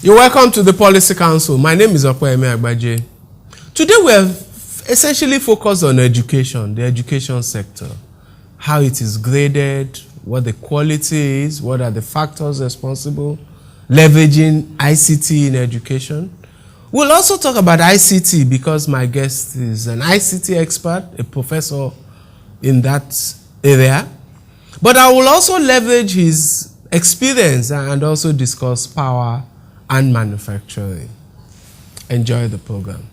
You're welcome to the Policy Council. My name is Okweme Agbaje. Today we have essentially focused on education, the education sector, how it is graded, what the quality is, what are the factors responsible, leveraging ICT in education. We'll also talk about ICT because my guest is an ICT expert, a professor in that area. But I will also leverage his experience and also discuss power and manufacturing. Enjoy the program.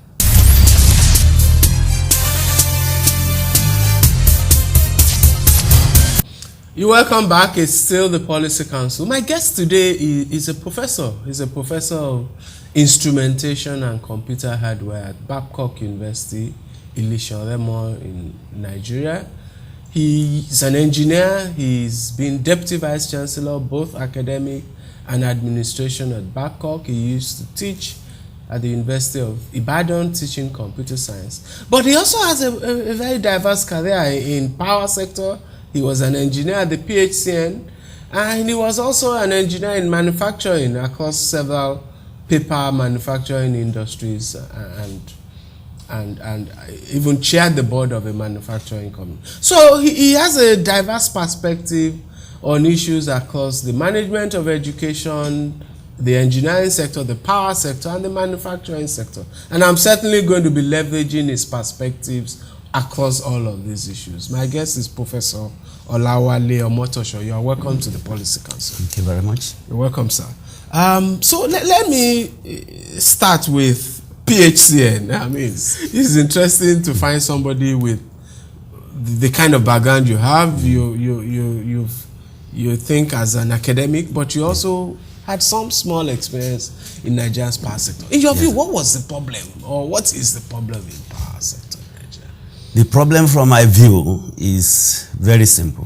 You're welcome back. It's still the Policy Council. My guest today is a professor. He's a professor of instrumentation and computer hardware at Babcock University, Ilishan in Nigeria. He's an engineer. He's been Deputy Vice Chancellor, both academic and administration at Babcock. He used to teach at the University of Ibadan, teaching computer science. But he also has a very diverse career in power sector. He was an engineer at the PHCN, and he was also an engineer in manufacturing across several paper manufacturing industries, and even chaired the board of a manufacturing company. So he has a diverse perspective on issues across the management of education, the engineering sector, the power sector, and the manufacturing sector. And I'm certainly going to be leveraging his perspectives across all of these issues. My guest is Professor Olawale Omotosho. You are welcome to the Policy Council. Thank you very much. You're welcome, sir. So let me start with PHCN. I mean, it's interesting to find somebody with the kind of background you have. You think as an academic, but you also had some small experience in Nigeria's power sector. In your view, what was the problem, or what is the problem in power sector in Nigeria? The problem from my view is very simple.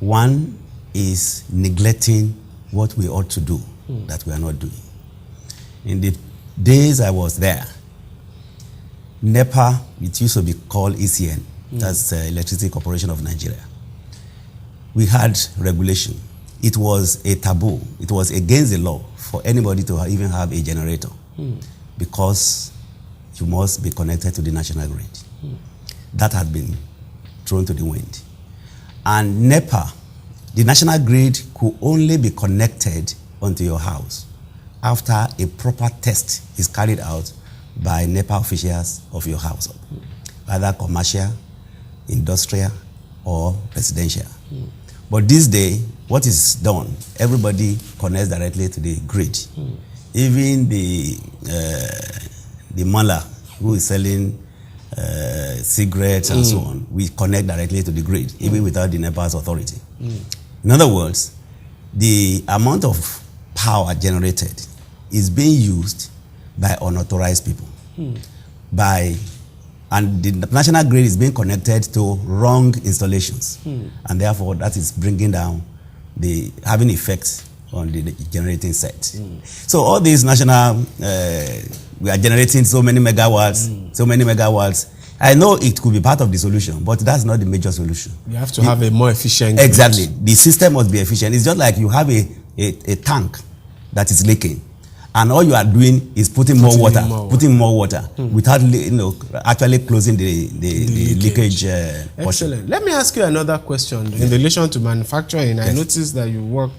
One is neglecting what we ought to do that we are not doing. In the days I was there, NEPA, it used to be called ECN, that's Electricity Corporation of Nigeria. We had regulation. It was a taboo. It was against the law for anybody to even have a generator because you must be connected to the national grid. That had been thrown to the wind. And NEPA, the national grid could only be connected onto your house after a proper test is carried out by NEPA officials of your house, either commercial, industrial, or residential. But this day, what is done, everybody connects directly to the grid. Even the mala who is selling cigarettes and so on, we connect directly to the grid, even without the NEPA's authority. In other words, the amount of power generated is being used by unauthorized people. And the national grid is being connected to wrong installations. And therefore, that is bringing down having effects on the generating set. So all these national, we are generating so many megawatts. I know it could be part of the solution, but that's not the major solution. You have to have a more efficient grid. Exactly. The system must be efficient. It's just like you have a tank that is leaking, and all you are doing is putting more water without actually closing the leakage portion. Excellent. Let me ask you another question in relation to manufacturing. I noticed that you work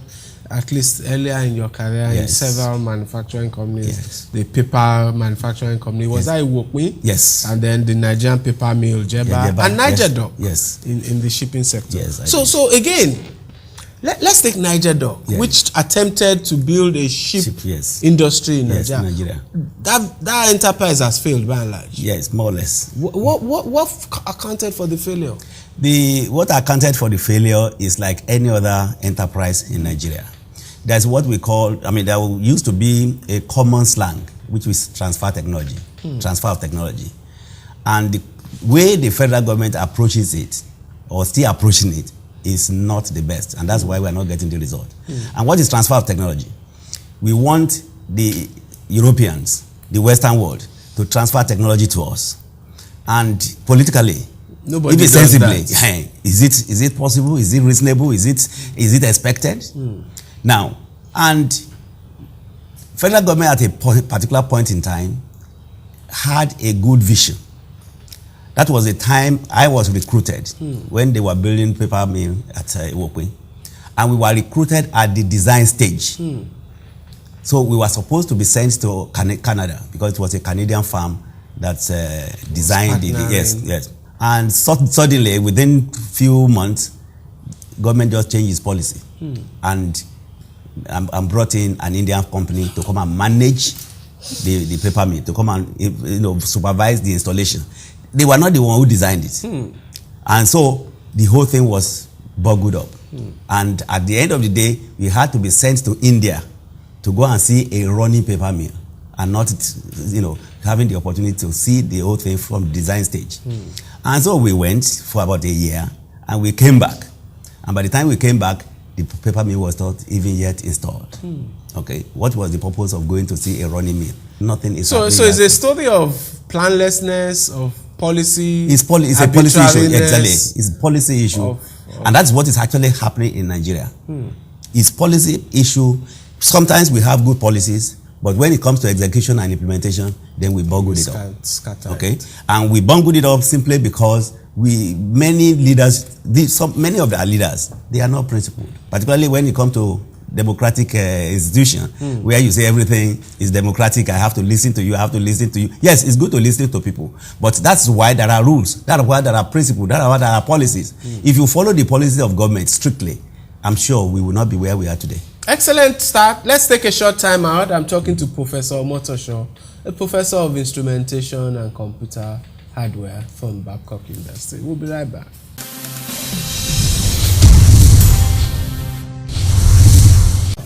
at least earlier in your career in several manufacturing companies. The paper manufacturing company was that Iwokwi? Yes. And then the Nigerian paper mill Jeba and Niger in the shipping sector. So again, let's take Niger Dock, which attempted to build a ship industry in Nigeria. That enterprise has failed by and large. Yes, more or less. What accounted for the failure? What accounted for the failure is like any other enterprise in Nigeria. There's what we call, there used to be a common slang, which was transfer technology, transfer of technology. And the way the federal government approaches it, or still approaching it, is not the best. And that's why we're not getting the result. And what is transfer of technology? We want the Europeans, the Western world, to transfer technology to us. And politically, Nobody if it's does sensibly, that. Is it possible? Is it reasonable? Is it expected? Now, and federal government at a particular point in time had a good vision. That was the time I was recruited when they were building paper mill at Iwokwe. And we were recruited at the design stage. So we were supposed to be sent to Canada because it was a Canadian firm that designed it. Yes. And suddenly, within few months, government just changed its policy and brought in an Indian company to come and manage the paper mill, to come and supervise the installation. They were not the one who designed it. And so the whole thing was boggled up. And at the end of the day, we had to be sent to India to go and see a running paper mill and not, having the opportunity to see the whole thing from the design stage. And so we went for about a year and we came back. And by the time we came back, the paper mill was not even yet installed. Okay, what was the purpose of going to see a running mill? Nothing is happening. So it's a story of planlessness, of policy. It's a policy issue, exactly. It's a policy issue. And that's what is actually happening in Nigeria. It's policy issue. Sometimes we have good policies, but when it comes to execution and implementation, then we bungled it up. Okay? And we bungled it up simply because many of our leaders, they are not principled. Particularly when it comes to democratic institution, where you say everything is democratic, I have to listen to you, I have to listen to you. Yes, it's good to listen to people, but that's why there are rules, that's why there are principles, that's why there are policies. If you follow the policies of government strictly, I'm sure we will not be where we are today. Excellent start. Let's take a short time out. I'm talking to Professor Omotosho, a professor of instrumentation and computer hardware from Babcock University. We'll be right back.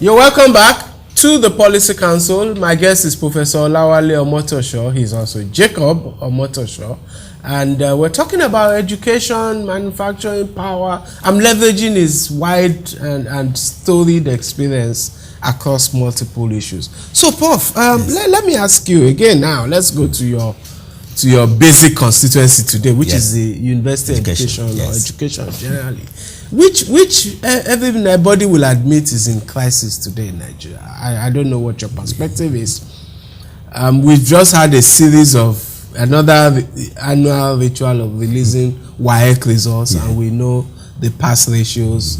You're welcome back to the Policy Council. My guest is Professor Olawale Omotosho. He's also Jacob Omotosho. And we're talking about education, manufacturing power. I'm leveraging his wide and storied experience across multiple issues. So, Prof, let me ask you again now. Let's go to your basic constituency today, which is the university education or education generally. Which everybody will admit is in crisis today in Nigeria. I don't know what your perspective is. We've just had a series of another annual ritual of releasing WAEC results, and we know the pass ratios.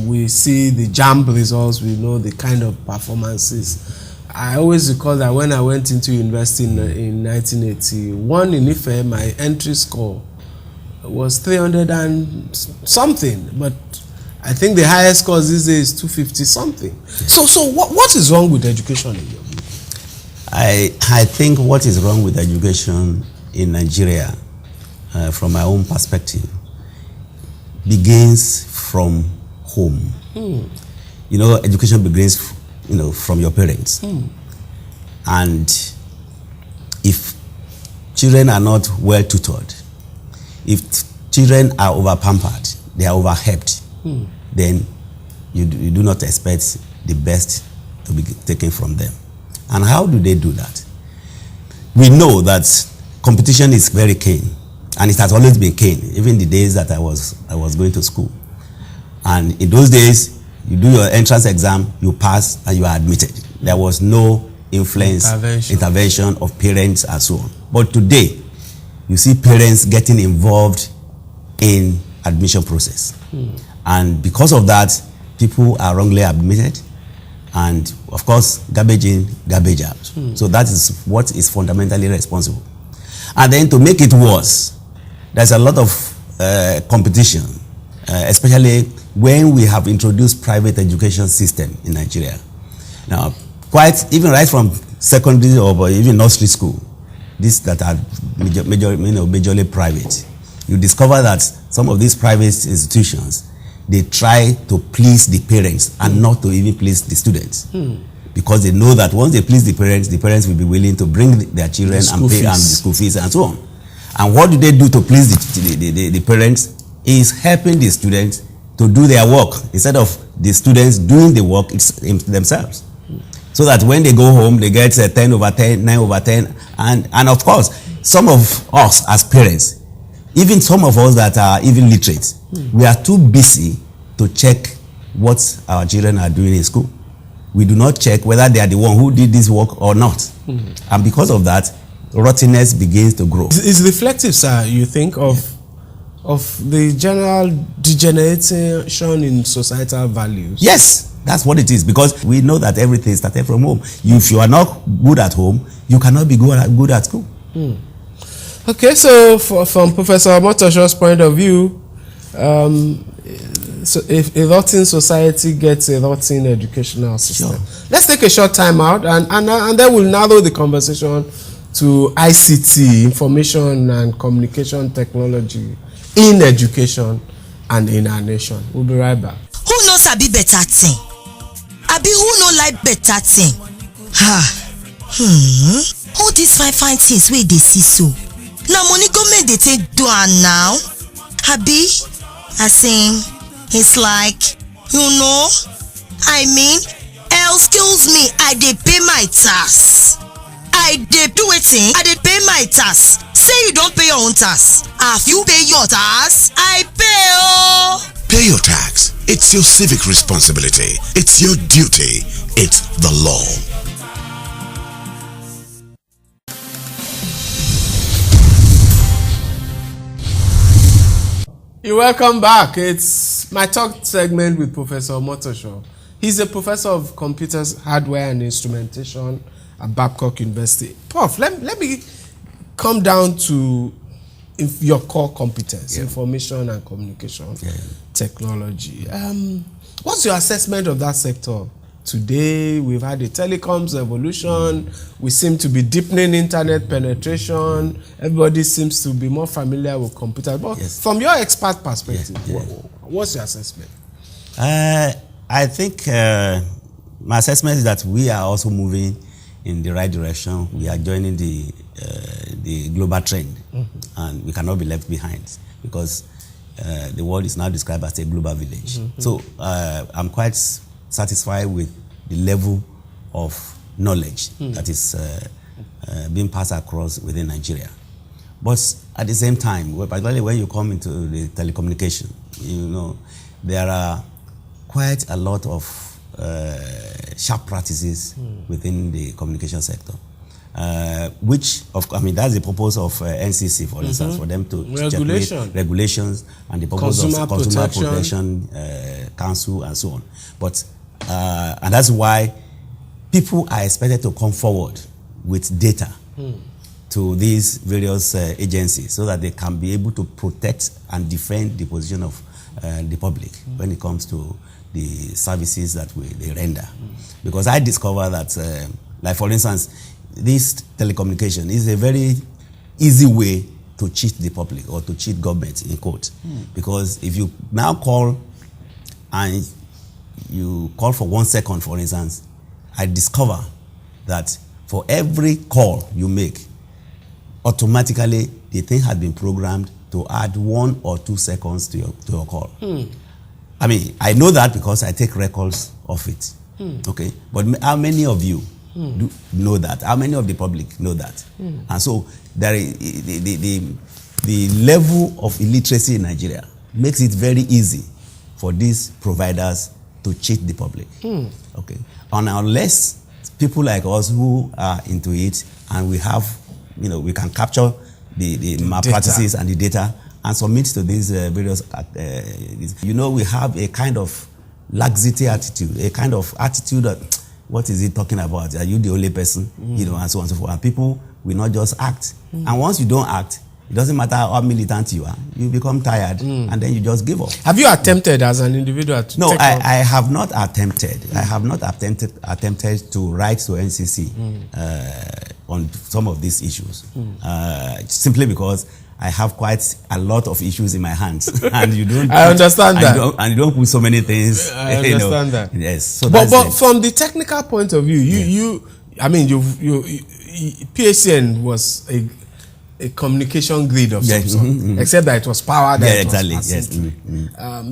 We see the JAMB results. We know the kind of performances. I always recall that when I went into university in 1981 in Ife, my entry score was 300 and something, but I think the highest score these days is 250 something. So what is wrong with education in your view? I think what is wrong with education in Nigeria, from my own perspective, begins from home. Education begins, from your parents. And if children are not well tutored, if children are over-pampered, they are over-helped, then you do not expect the best to be taken from them. And how do they do that? We know that competition is very keen, and it has always been keen, even the days that I was going to school. And in those days, you do your entrance exam, you pass, and you are admitted. There was no intervention of parents and so on. But today, you see parents getting involved in admission process. And because of that, people are wrongly admitted. And of course, garbage in, garbage out. So that is what is fundamentally responsible. And then to make it worse, there's a lot of competition, especially when we have introduced private education system in Nigeria. Now, even right from secondary or even nursery school, these that are majorly private, you discover that some of these private institutions, they try to please the parents and not to even please the students. Because they know that once they please the parents will be willing to bring their children and pay the school fees and so on. And what do they do to please the parents is helping the students to do their work instead of the students doing the work themselves. So that when they go home, they get 10 over 10, 9 over 10. And of course, some of us as parents, even some of us that are even literate, we are too busy to check what our children are doing in school. we do not check whether they are the one who did this work or not. And because of that, rottenness begins to grow. It's reflective, sir, you think, of the general degeneration in societal values? Yes, that's what it is, because we know that everything started from home. If you are not good at home, you cannot be good at school. Okay, so from Professor Omotosho's point of view, so if a rotten society gets a rotten educational system. Sure. Let's take a short time out, and then we'll narrow the conversation to ICT, information and communication technology, in education and in our nation. We'll be right back. Who knows abi better thing? Abi who no like better thing? All these fine things wey dey see so. Na money government dey take do am now. Abi, it's like, excuse me, I dey pay my tax. I dey do wetin? I dey pay my tax. Say you don't pay your own tax. Have you pay your tax? I pay oh. Pay your tax. It's your civic responsibility. It's your duty. It's the law. You're welcome back. It's my talk segment with Professor Omotosho. He's a professor of computers, hardware and instrumentation at Babcock University. Prof, let me come down to your core competence, information and communication technology. What's your assessment of that sector? Today, we've had a telecoms evolution. We seem to be deepening internet penetration. Everybody seems to be more familiar with computers. But from your expert perspective, what's your assessment? I think my assessment is that we are also moving in the right direction. We are joining the global trend, and we cannot be left behind, because the world is now described as a global village. So I'm quite satisfied with the level of knowledge that is being passed across within Nigeria. But at the same time, particularly when you come into the telecommunication, there are quite a lot of sharp practices within the communication sector, which, that's the purpose of NCC, for instance, for them to check regulations, and the purpose of Consumer Protection Council and so on. But and that's why people are expected to come forward with data to these various agencies, so that they can be able to protect and defend the position of the public when it comes to the services that they render. Because I discover that, like for instance, this telecommunication is a very easy way to cheat the public, or to cheat government, in quote. Because if you now call, and you call for 1 second, for instance, I discover that for every call you make, automatically the thing has been programmed to add 1 or 2 seconds to your call. I know that because I take records of it. Okay, but how many of you do know that? How many of the public know that? And so there is, the level of illiteracy in Nigeria makes it very easy for these providers to cheat the public. Okay, and unless people like us who are into it, and we have, we can capture the malpractices and the data and submit to these various, we have a kind of laxity attitude, a kind of attitude that, what is it talking about? Are you the only person? And so on and so forth. And people will not just act. And once you don't act, it doesn't matter how militant you are, you become tired, and then you just give up. Have you attempted as an individual to No, I have not attempted. I have not attempted to write to NCC on some of these issues, simply because I have quite a lot of issues in my hands, and you don't. I understand that. And you don't put so many things. I understand that. Yes. So but from the technical point of view, PHCN was a communication grid of some sort, except that it was power. Exactly. Yes.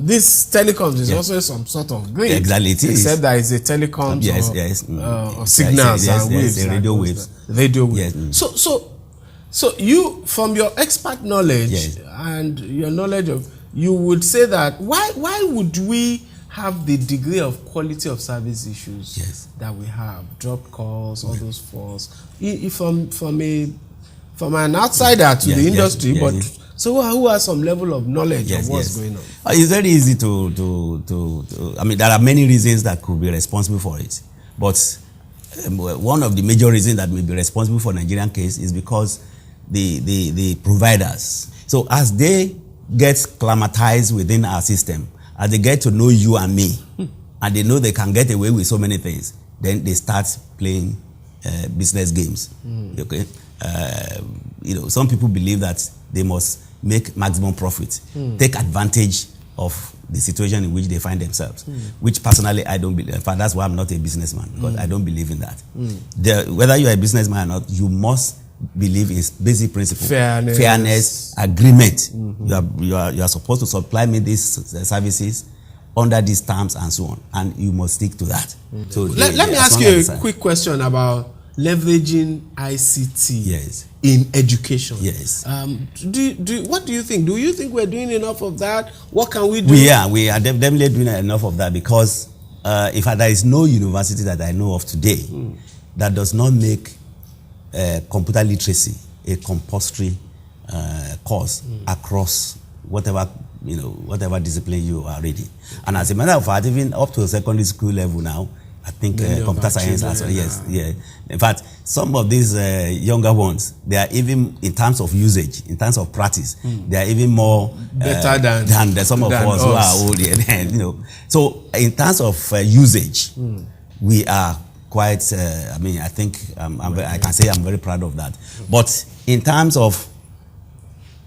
This telecoms is also some sort of grid. Exactly. It is. Except that it's a telecoms or signals and waves. Radio waves. Radio waves. So you, from your expert knowledge and your knowledge of, you would say that why would we have the degree of quality of service issues Yes. that we have, dropped calls, all those falls, from an outsider to the industry, but so who has some level of knowledge of what's going on? It's very easy to I mean, there are many reasons that could be responsible for it, but one of the major reasons that may be responsible for Nigerian case is because the providers. So as they get climatized within our system, as they get to know you and me, and they know they can get away with so many things, then they start playing business games. Okay, some people believe that they must make maximum profit, take advantage of the situation in which they find themselves, which personally I don't believe. In fact, that's why I'm not a businessman, because I don't believe in that. Whether you're a businessman or not, you must believe in basic principle, fairness, agreement. You are supposed to supply me these services under these terms and so on, and you must stick to that. So let me ask you a quick question about leveraging ICT in education. Yes. What do you think? Do you think we're doing enough of that? What can we do? We are definitely doing enough of that, because in fact, there is no university that I know of today that does not make computer literacy a compulsory course across whatever discipline you are reading. And as a matter of fact, even up to secondary school level now, I think computer science as well. Yes, yeah. In fact, some of these younger ones, they are even in terms of usage, in terms of practice, they are even more better than some of us who are old. So in terms of usage, we are quite. I think I can say I'm very proud of that. But in terms of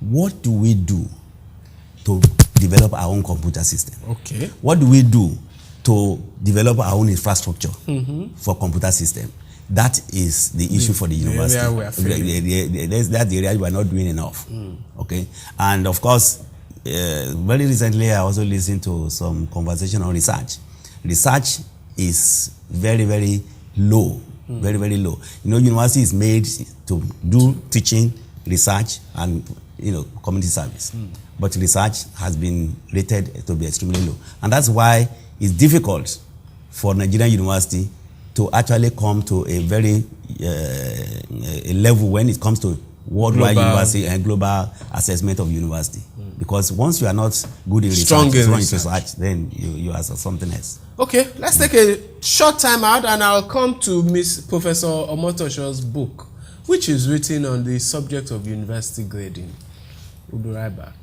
what do we do to develop our own computer system? Okay. What do we do to develop our own infrastructure for computer system? That is the issue for the university. That's the area we are not doing enough. Okay, and of course, very recently I also listened to some conversation on research. Research is very, very low, very, very low. University is made to do teaching, research, and community service. But research has been rated to be extremely low, and that's why it's difficult for Nigerian university to actually come to a very a level when it comes to worldwide university and global assessment of university. Because once you are not good in research, then you are something else. Okay, let's take a short time out, and I'll come to Professor Omotosho's book, which is written on the subject of university grading. We'll be right back.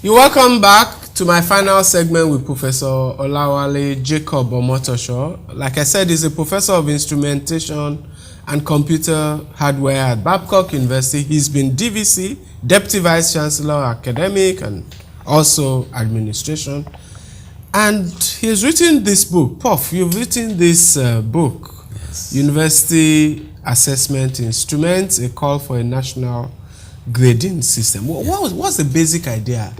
You're welcome back to my final segment with Professor Olawale Jacob Omotosho. Like I said, he's a professor of instrumentation and computer hardware at Babcock University. He's been DVC, Deputy Vice Chancellor, Academic, and also Administration. And he's written this book. Prof, you've written this book, University Assessment Instruments, a call for a national grading system. What's the basic idea?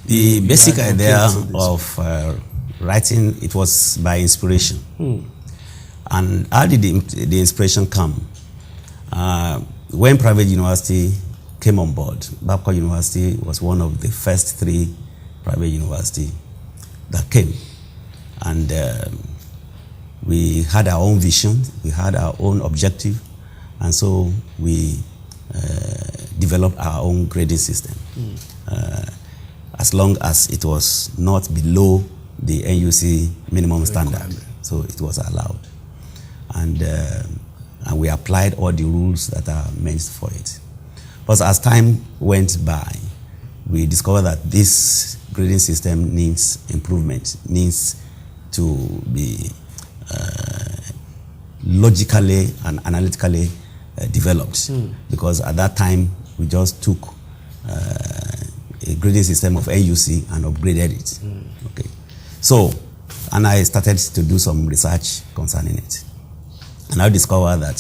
The basic idea of writing, it was by inspiration. And how did the inspiration come? When private university came on board, Babcock University was one of the first 3 private universities that came. And we had our own vision, we had our own objective, and so we developed our own grading system. As long as it was not below the NUC minimum standard, so it was allowed. And we applied all the rules that are meant for it. But as time went by, we discovered that this grading system needs improvement, needs to be logically and analytically developed. Because at that time, we just took a grading system of NUC and upgraded it. Okay. So, and I started to do some research concerning it. And I discovered that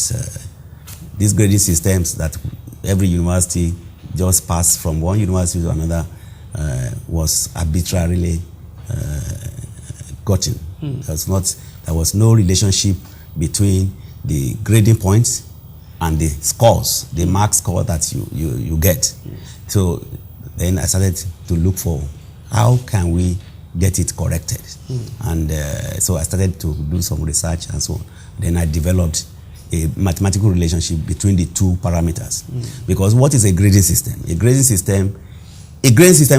these grading systems that every university just passed from one university to another was arbitrarily gotten. There was no relationship between the grading points and the scores, the mark score that you get. So then I started to look for how can we get it corrected. And so I started to do some research and so on. Then I developed a mathematical relationship between the two parameters. Because what is a grading system? A grading system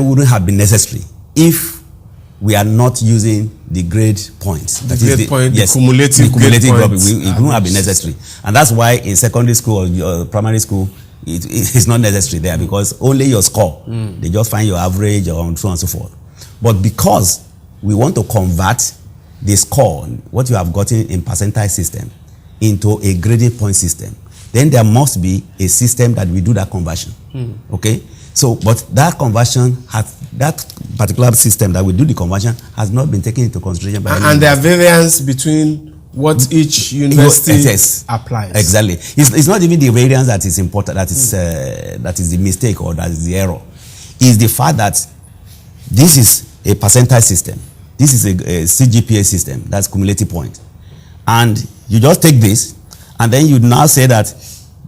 wouldn't have been necessary if we are not using the grade points. The cumulative grade points. It wouldn't have been necessary. And that's why in secondary school or primary school, it's not necessary there, because only your score. They just find your average or so on and so forth. But because we want to convert the score, what you have gotten in percentile system, into a grading point system, then there must be a system that will do that conversion. Okay? So, but that conversion that particular system that will do the conversion has not been taken into consideration by and there are variance between what each university applies. Exactly. It's not even the variance that is important, that is the mistake or that is the error. It's the fact that this is a percentile system. This is a CGPA system, that's cumulative point. And you just take this, and then you now say that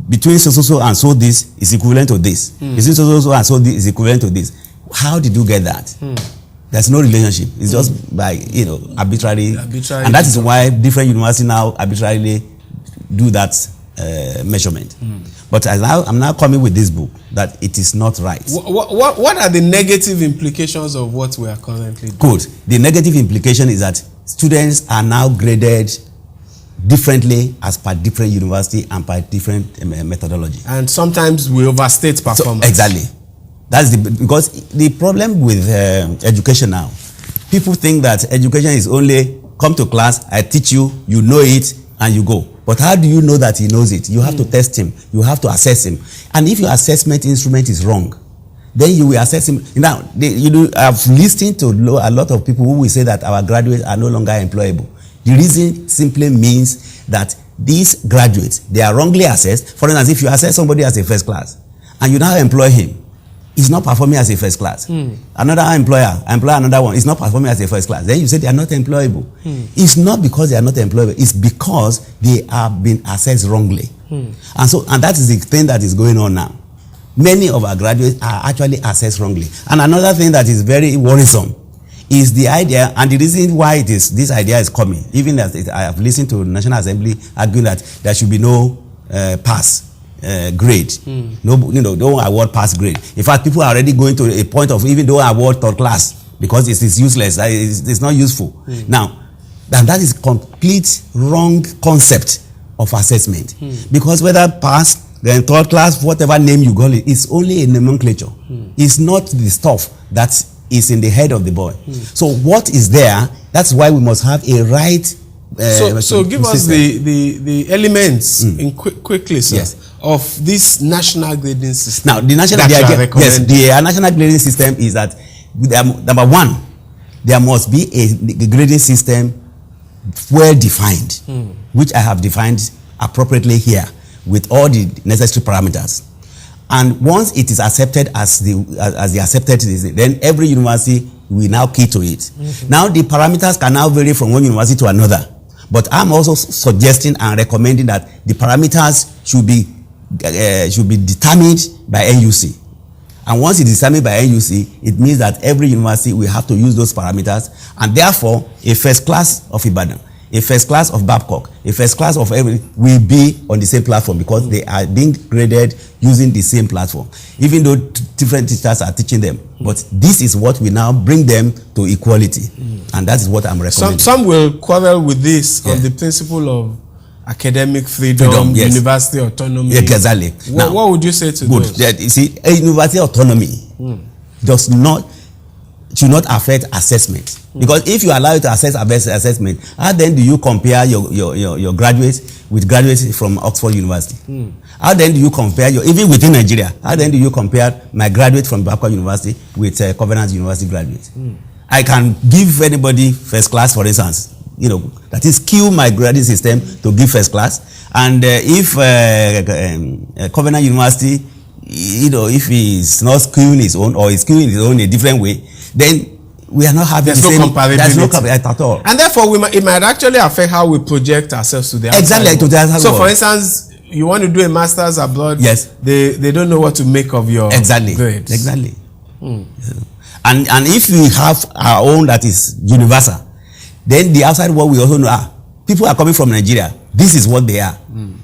between so and so this is equivalent to this. Between so and so this is equivalent to this. How did you get that? There's no relationship. It's just by, arbitrary. And that is why different universities now arbitrarily do that measurement. But I'm now coming with this book that it is not right. What are the negative implications of what we are currently doing? Good. The negative implication is that students are now graded differently as per different university and per different methodology. And sometimes we overstate performance. So, exactly. That's because the problem with education now, people think that education is only come to class, I teach you, you know it, and you go. But how do you know that he knows it? You have to test him. You have to assess him. And if your assessment instrument is wrong, then you will assess him. Now, I've listened to a lot of people who will say that our graduates are no longer employable. The reason simply means that these graduates, they are wrongly assessed. For instance, if you assess somebody as a first class and you now employ him, he's not performing as a first class. Another employ another one, is not performing as a first class. Then you say they are not employable. It's not because they are not employable. It's because they are being assessed wrongly. And that is the thing that is going on now. Many of our graduates are actually assessed wrongly. And another thing that is very worrisome is the idea, and the reason why this idea is coming, even as I have listened to the National Assembly arguing that there should be no pass grade. No, don't award pass grade. In fact, people are already going to a point of even don't award third class because it is useless. It's not useful. Now, that is complete wrong concept of assessment. Because whether pass, then third class, whatever name you call it, it's only a nomenclature. It's not the stuff that is in the head of the boy. So what is there? That's why we must have a right. So give us the elements in quickly, sir, yes, of this national grading system. Now, the national national grading system is that number one, there must be a grading system well defined, which I have defined appropriately here with all the necessary parameters. And once it is accepted as the accepted, then every university will now key to it. Now the parameters can now vary from one university to another. But I'm also suggesting and recommending that the parameters should be determined by NUC. And once it is determined by NUC, it means that every university will have to use those parameters, and therefore a first class of Ibadan, a first class of Babcock, a first class of everything will be on the same platform because they are being graded using the same platform, even though different teachers are teaching them. But this is what we now bring them to equality, and that is what I'm recommending. Some will quarrel with this on the principle of academic freedom, university autonomy. Exactly. What would you say to those? You see, a university autonomy should not affect assessment. Because if you allow it to assess assessment, how then do you compare your graduates with graduates from Oxford University? How then do you compare even within Nigeria, how then do you compare my graduate from Babcock University with Covenant University graduates? I can give anybody first class, for instance, that is kill my grading system to give first class. And if Covenant University, if he's not skewing his own or is skewing his own in a different way, then we are not having there's no comparability. There's no comparability at all. And therefore, it might actually affect how we project ourselves to the outside. Exactly. To the outside so, world. for instance, you want to do a master's abroad. Yes. They don't know what to make of your grades. Exactly. And if we have our own that is universal, then the outside world we also know, people are coming from Nigeria. This is what they are.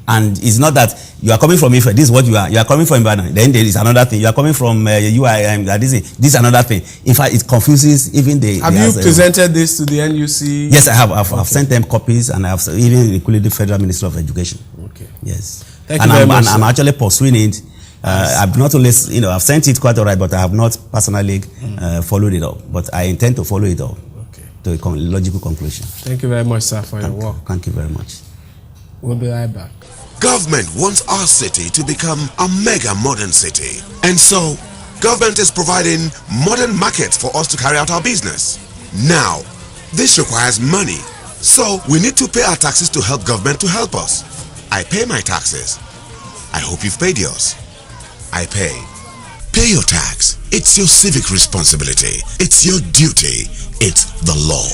And it's not that you are coming from Ife, this is what you are. You are coming from Ibadan, then there is another thing. You are coming from this is another thing. In fact, it confuses even the... Have you presented this to the NUC? Yes, I have. I've sent them copies, and I've even included the Federal Minister of Education. Okay. Yes. Thank you very much. I'm actually pursuing it. I've not only, I've sent it quite all right, but I have not personally followed it up. But I intend to follow it up to a logical conclusion. Thank you very much, sir, for your work. Thank you very much. We'll be right back. Government wants our city to become a mega modern city. And so, government is providing modern markets for us to carry out our business. Now, this requires money. So, we need to pay our taxes to help government to help us. I pay my taxes. I hope you've paid yours. I pay. Pay your tax. It's your civic responsibility. It's your duty. It's the law.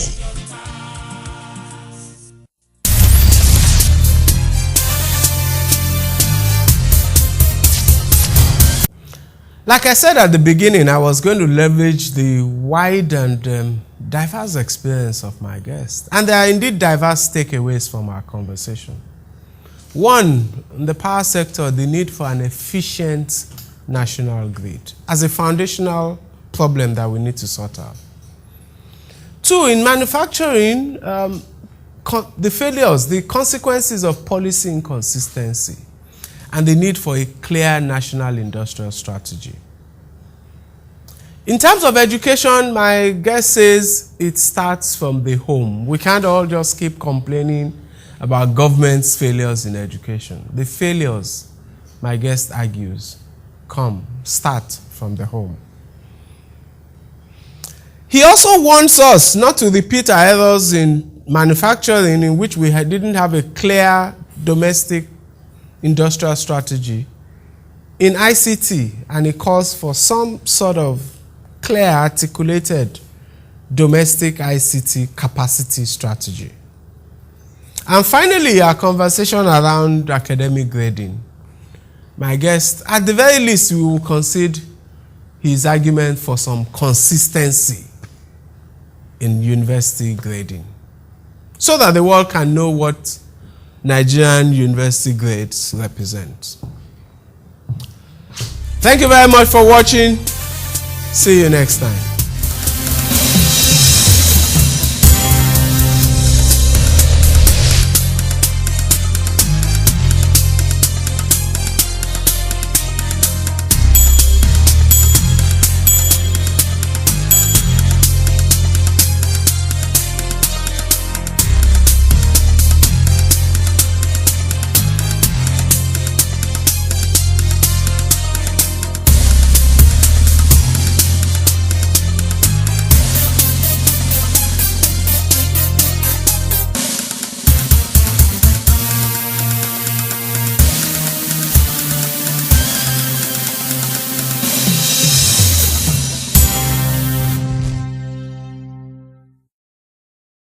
Like I said at the beginning, I was going to leverage the wide and diverse experience of my guests. And there are indeed diverse takeaways from our conversation. One, in the power sector, the need for an efficient national grid as a foundational problem that we need to sort out. Two, in manufacturing, the failures, the consequences of policy inconsistency, and the need for a clear national industrial strategy. In terms of education, my guest says it starts from the home. We can't all just keep complaining about government's failures in education. The failures, my guest argues, start from the home. He also wants us not to repeat our errors in manufacturing, in which we didn't have a clear domestic industrial strategy, in ICT, and it calls for some sort of clear, articulated domestic ICT capacity strategy. And finally, our conversation around academic grading. My guest, at the very least, we will concede his argument for some consistency in university grading, so that the world can know what Nigerian university grades represent. Thank you very much for watching. See you next time.